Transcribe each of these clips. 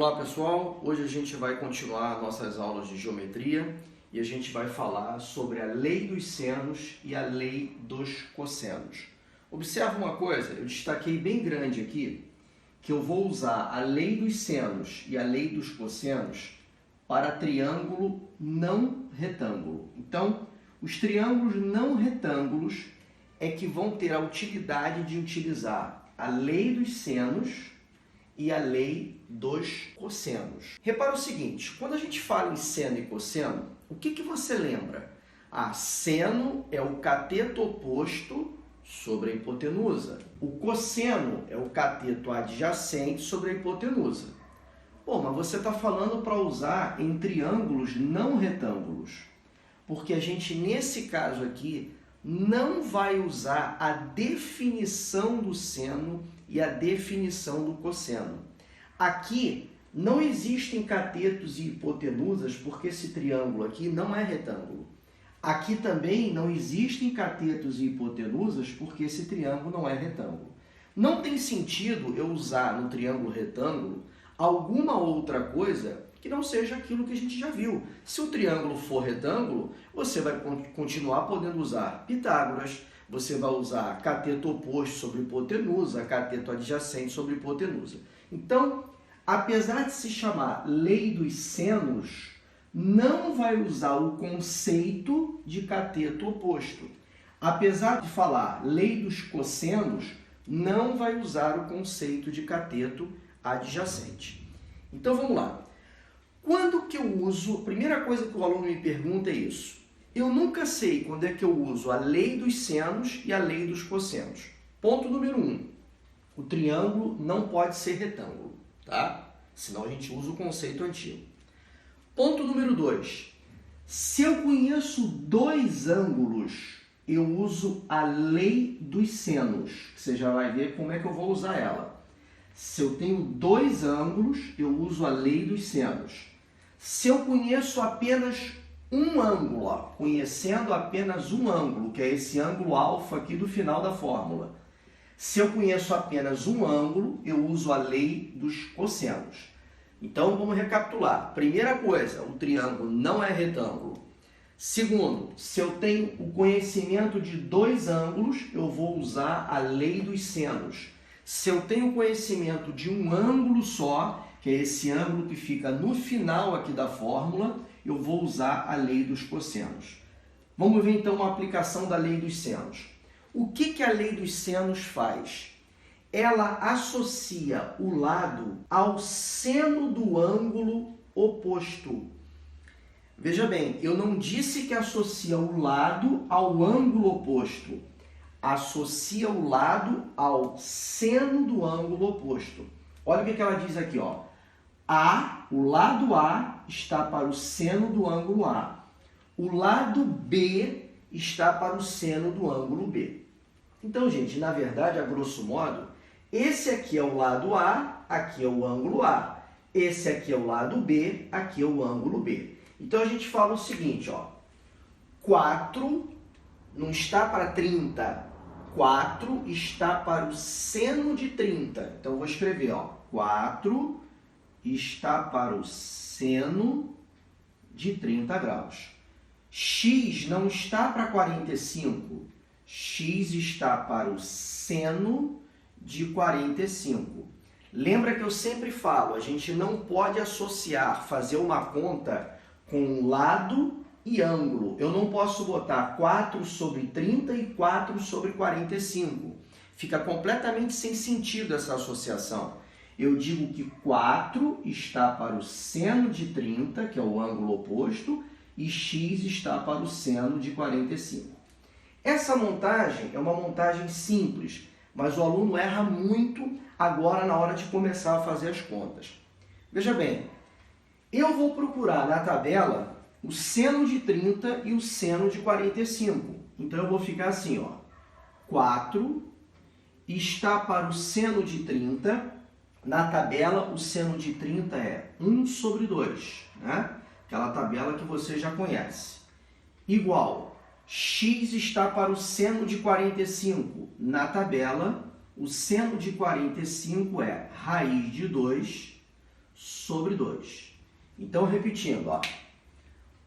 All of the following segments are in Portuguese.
Olá pessoal, hoje a gente vai continuar nossas aulas de geometria e a gente vai falar sobre a lei dos senos e a lei dos cossenos. Observa uma coisa, eu destaquei bem grande aqui que eu vou usar a lei dos senos e a lei dos cossenos para triângulo não retângulo. Então, os triângulos não retângulos é que vão ter a utilidade de utilizar a lei dos senos e a lei dos cossenos. Repara o seguinte, quando a gente fala em seno e cosseno, o que você lembra? Seno é o cateto oposto sobre a hipotenusa. O cosseno é o cateto adjacente sobre a hipotenusa. Pô, mas você está falando para usar em triângulos não retângulos. Porque a gente, nesse caso aqui, não vai usar a definição do seno e a definição do cosseno. Aqui não existem catetos e hipotenusas porque esse triângulo aqui não é retângulo. Aqui também não existem catetos e hipotenusas porque esse triângulo não é retângulo. Não tem sentido eu usar no triângulo retângulo alguma outra coisa que não seja aquilo que a gente já viu. Se o triângulo for retângulo, você vai continuar podendo usar Pitágoras, você vai usar cateto oposto sobre hipotenusa, cateto adjacente sobre hipotenusa. Então, apesar de se chamar lei dos senos, não vai usar o conceito de cateto oposto. Apesar de falar lei dos cossenos, não vai usar o conceito de cateto adjacente. Então, vamos lá. Quando que eu uso, a primeira coisa que o aluno me pergunta é isso. Eu nunca sei quando é que eu uso a lei dos senos e a lei dos cossenos. Ponto número 1. O triângulo não pode ser retângulo, tá? Senão a gente usa o conceito antigo. Ponto número 2. Se eu conheço dois ângulos, eu uso a lei dos senos. Você já vai ver como é que eu vou usar ela. Se eu tenho dois ângulos, eu uso a lei dos senos. Se eu conheço apenas um ângulo, ó, conhecendo apenas um ângulo, que é esse ângulo alfa aqui do final da fórmula. Se eu conheço apenas um ângulo, eu uso a lei dos cossenos. Então, vamos recapitular. Primeira coisa, o triângulo não é retângulo. Segundo, se eu tenho o conhecimento de dois ângulos, eu vou usar a lei dos senos. Se eu tenho conhecimento de um ângulo só, que é esse ângulo que fica no final aqui da fórmula, eu vou usar a lei dos cossenos. Vamos ver então uma aplicação da lei dos senos. O que a lei dos senos faz? Ela associa o lado ao seno do ângulo oposto. Veja bem, eu não disse que associa o lado ao ângulo oposto. Associa o lado ao seno do ângulo oposto. Olha o que ela diz aqui, ó. O lado A está para o seno do ângulo A. O lado B está para o seno do ângulo B. Então, gente, na verdade, a grosso modo, esse aqui é o lado A, aqui é o ângulo A. Esse aqui é o lado B, aqui é o ângulo B. Então, a gente fala o seguinte, ó. 4 não está para 30. 4 está para o seno de 30. Então, eu vou escrever, ó. 4 está para o seno de 30 graus. X não está para 45. X está para o seno de 45. Lembra que eu sempre falo, a gente não pode associar, fazer uma conta com lado e ângulo. Eu não posso botar 4 sobre 30 e 4 sobre 45. Fica completamente sem sentido essa associação. Eu digo que 4 está para o seno de 30, que é o ângulo oposto, e x está para o seno de 45. Essa montagem é uma montagem simples, mas o aluno erra muito agora na hora de começar a fazer as contas. Veja bem, eu vou procurar na tabela o seno de 30 e o seno de 45. Então, eu vou ficar assim, ó. 4 está para o seno de 30. Na tabela, o seno de 30 é 1 sobre 2, né? Aquela tabela que você já conhece. Igual, x está para o seno de 45. Na tabela, o seno de 45 é raiz de 2 sobre 2. Então, repetindo, ó,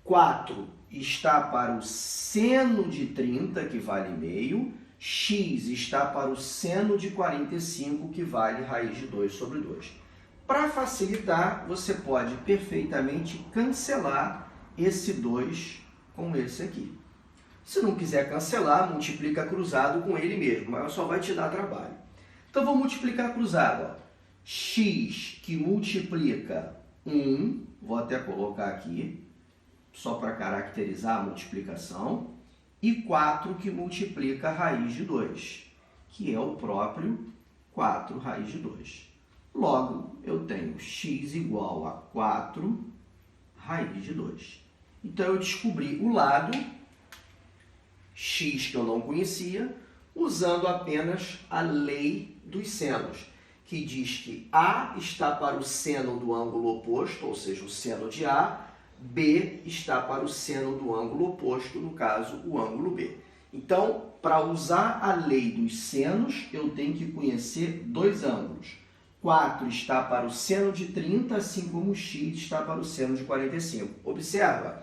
4 está para o seno de 30, que vale meio, x está para o seno de 45, que vale raiz de 2 sobre 2. Para facilitar, você pode perfeitamente cancelar esse 2 com esse aqui. Se não quiser cancelar, multiplica cruzado com ele mesmo, mas só vai te dar trabalho. Então, vou multiplicar cruzado. Ó. X que multiplica 1, vou até colocar aqui, só para caracterizar a multiplicação, e 4 que multiplica a raiz de 2, que é o próprio 4 raiz de 2. Logo, eu tenho x igual a 4 raiz de 2. Então, eu descobri o lado x que eu não conhecia, usando apenas a lei dos senos, que diz que A está para o seno do ângulo oposto, ou seja, o seno de A, B está para o seno do ângulo oposto, no caso, o ângulo B. Então, para usar a lei dos senos, eu tenho que conhecer dois ângulos. 4 está para o seno de 30, assim como x está para o seno de 45. Observa,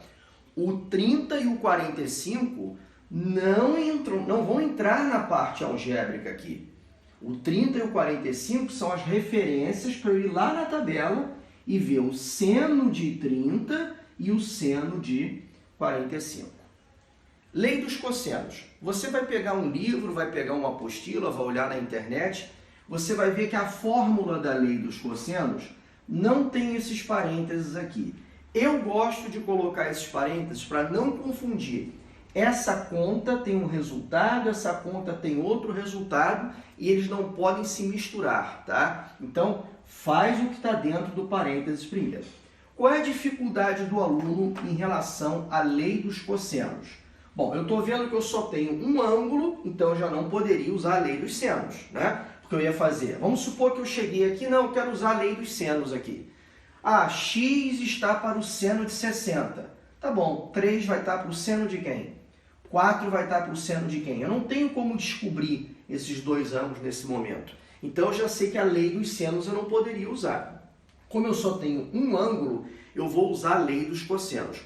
o 30 e o 45 não vão entrar na parte algébrica aqui. O 30 e o 45 são as referências para eu ir lá na tabela e ver o seno de 30 e o seno de 45. Lei dos cossenos. Você vai pegar um livro, vai pegar uma apostila, vai olhar na internet, você vai ver que a fórmula da lei dos cossenos não tem esses parênteses aqui. Eu gosto de colocar esses parênteses para não confundir. Essa conta tem um resultado, essa conta tem outro resultado e eles não podem se misturar, tá? Então, faz o que está dentro do parênteses primeiro. Qual é a dificuldade do aluno em relação à lei dos cossenos? Bom, eu estou vendo que eu só tenho um ângulo, então eu já não poderia usar a lei dos senos, né? Porque eu ia fazer, vamos supor que eu cheguei aqui, não, eu quero usar a lei dos senos aqui. Ah, x está para o seno de 60. Tá bom, 3 vai estar para o seno de quem? 4 vai estar para o seno de quem? Eu não tenho como descobrir esses dois ângulos nesse momento. Então, eu já sei que a lei dos senos eu não poderia usar. Como eu só tenho um ângulo, eu vou usar a lei dos cossenos.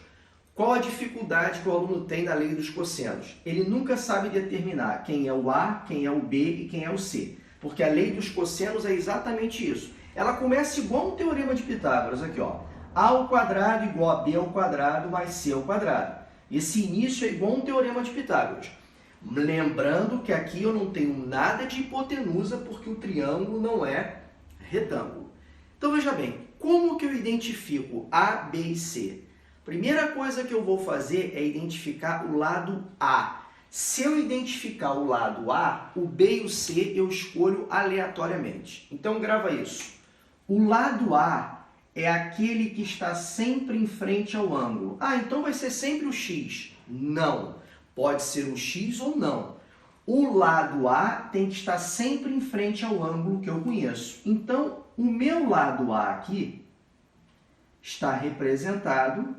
Qual a dificuldade que o aluno tem da lei dos cossenos? Ele nunca sabe determinar quem é o A, quem é o B e quem é o C. Porque a lei dos cossenos é exatamente isso. Ela começa igual um teorema de Pitágoras, aqui, ó. A ao quadrado igual a B ao quadrado mais C ao quadrado. Esse início é igual um teorema de Pitágoras. Lembrando que aqui eu não tenho nada de hipotenusa porque o triângulo não é retângulo. Então veja bem, como que eu identifico A, B e C? Primeira coisa que eu vou fazer é identificar o lado A. Se eu identificar o lado A, o B e o C eu escolho aleatoriamente. Então grava isso. O lado A é aquele que está sempre em frente ao ângulo. Ah, então vai ser sempre o X. Não. Pode ser o X ou não. O lado A tem que estar sempre em frente ao ângulo que eu conheço. Então, o meu lado A aqui está representado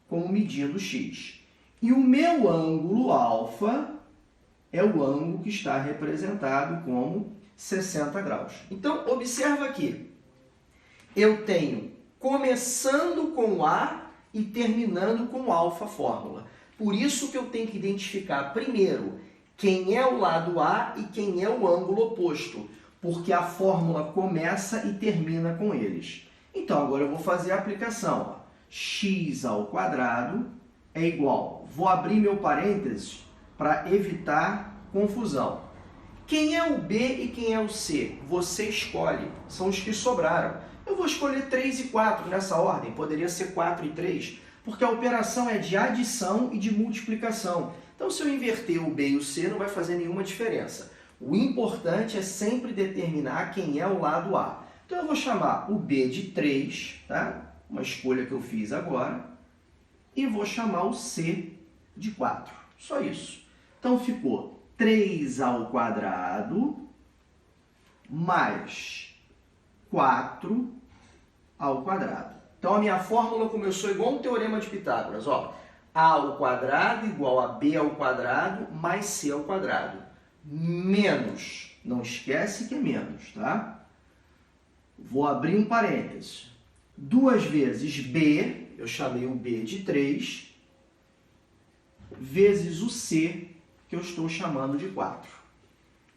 como medindo X. E o meu ângulo alfa é o ângulo que está representado como 60 graus. Então, observa aqui. Eu tenho começando com A e terminando com alfa fórmula. Por isso que eu tenho que identificar primeiro quem é o lado A e quem é o ângulo oposto, porque a fórmula começa e termina com eles. Então, agora eu vou fazer a aplicação. Ó. X ao quadrado é igual. Vou abrir meu parênteses para evitar confusão. Quem é o B e quem é o C? Você escolhe. São os que sobraram. Eu vou escolher 3 e 4 nessa ordem. Poderia ser 4 e 3, porque a operação é de adição e de multiplicação. Então, se eu inverter o B e o C, não vai fazer nenhuma diferença. O importante é sempre determinar quem é o lado A. Então, eu vou chamar o B de 3, tá? Uma escolha que eu fiz agora. E vou chamar o C de 4. Só isso. Então, ficou 3 ao quadrado mais 4 ao quadrado. Então, a minha fórmula começou igual um teorema de Pitágoras. Ó, A ao quadrado igual a B ao quadrado mais C ao quadrado. Menos. Não esquece que é menos, tá? Vou abrir um parênteses. 2 vezes B, eu chamei o B de 3, vezes o C, que eu estou chamando de 4.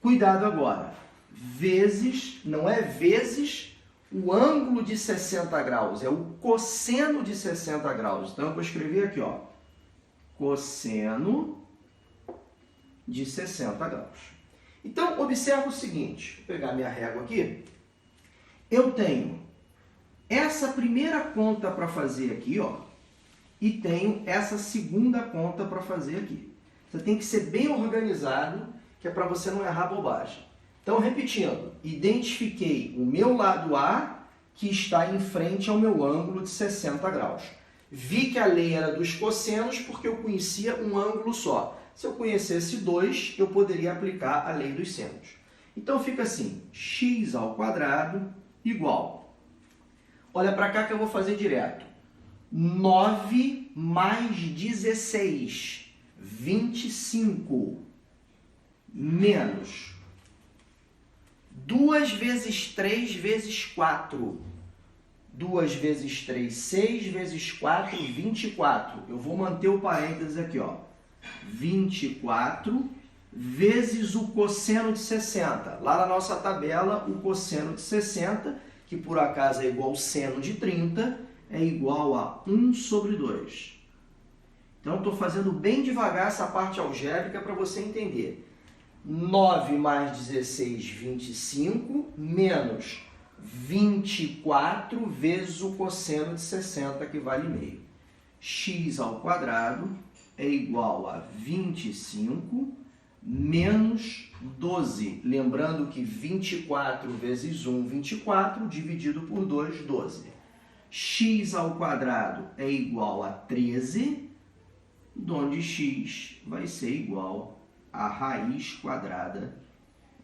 Cuidado agora, vezes, não é vezes o ângulo de 60 graus, é o cosseno de 60 graus. Então, eu vou escrever aqui, ó, cosseno de 60 graus. Então, observa o seguinte, vou pegar minha régua aqui, eu tenho essa primeira conta para fazer aqui, ó, e tenho essa segunda conta para fazer aqui. Você tem que ser bem organizado, que é para você não errar bobagem. Então, repetindo, identifiquei o meu lado A, que está em frente ao meu ângulo de 60 graus. Vi que a lei era dos cossenos porque eu conhecia um ângulo só. Se eu conhecesse 2, eu poderia aplicar a lei dos senos. Então, fica assim, x ao quadrado igual. Olha para cá que eu vou fazer direto. 9 mais 16, 25, menos 2 vezes 3 vezes 4. 2 vezes 3, 6 vezes 4, 24. Eu vou manter o parênteses aqui, ó. 24 vezes o cosseno de 60. Lá na nossa tabela, o cosseno de 60, que por acaso é igual ao seno de 30, é igual a 1 sobre 2. Então, estou fazendo bem devagar essa parte algébrica para você entender. 9 mais 16, 25, menos 24 vezes o cosseno de 60, que vale meio. X ao quadrado é igual a 25 menos 12. Lembrando que 24 vezes 1, 24, dividido por 2, 12. X ao quadrado é igual a 13, onde x vai ser igual a raiz quadrada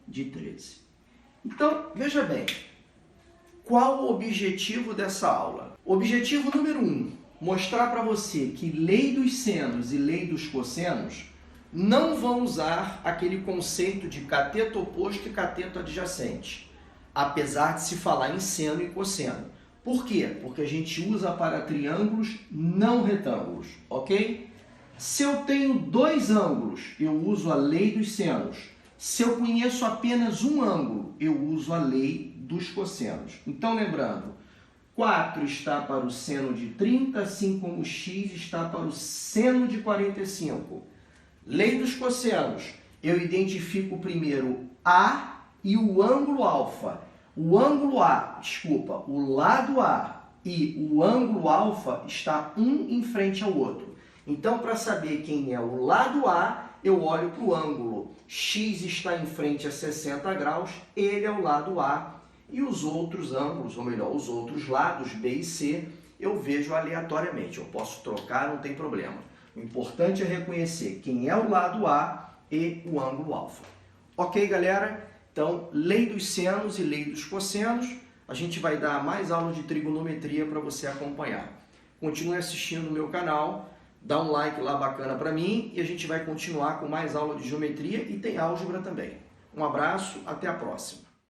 de 13. Então, veja bem, qual o objetivo dessa aula? Objetivo número 1, mostrar para você que lei dos senos e lei dos cossenos não vão usar aquele conceito de cateto oposto e cateto adjacente, apesar de se falar em seno e cosseno. Por quê? Porque a gente usa para triângulos não retângulos, ok? Se eu tenho 2 ângulos, eu uso a lei dos senos. Se eu conheço apenas um ângulo, eu uso a lei dos cossenos. Então, lembrando, 4 está para o seno de 30, assim como x está para o seno de 45. Lei dos cossenos, eu identifico primeiro A e o ângulo alfa. O ângulo A, desculpa, o lado A e o ângulo alfa está um em frente ao outro. Então, para saber quem é o lado A, eu olho para o ângulo. X está em frente a 60 graus, ele é o lado A. E os outros ângulos, ou melhor, os outros lados, B e C, eu vejo aleatoriamente. Eu posso trocar, não tem problema. O importante é reconhecer quem é o lado A e o ângulo alfa. Ok, galera? Então, lei dos senos e lei dos cossenos. A gente vai dar mais aulas de trigonometria para você acompanhar. Continue assistindo no meu canal. Dá um like lá bacana para mim e a gente vai continuar com mais aula de geometria e tem álgebra também. Um abraço, até a próxima.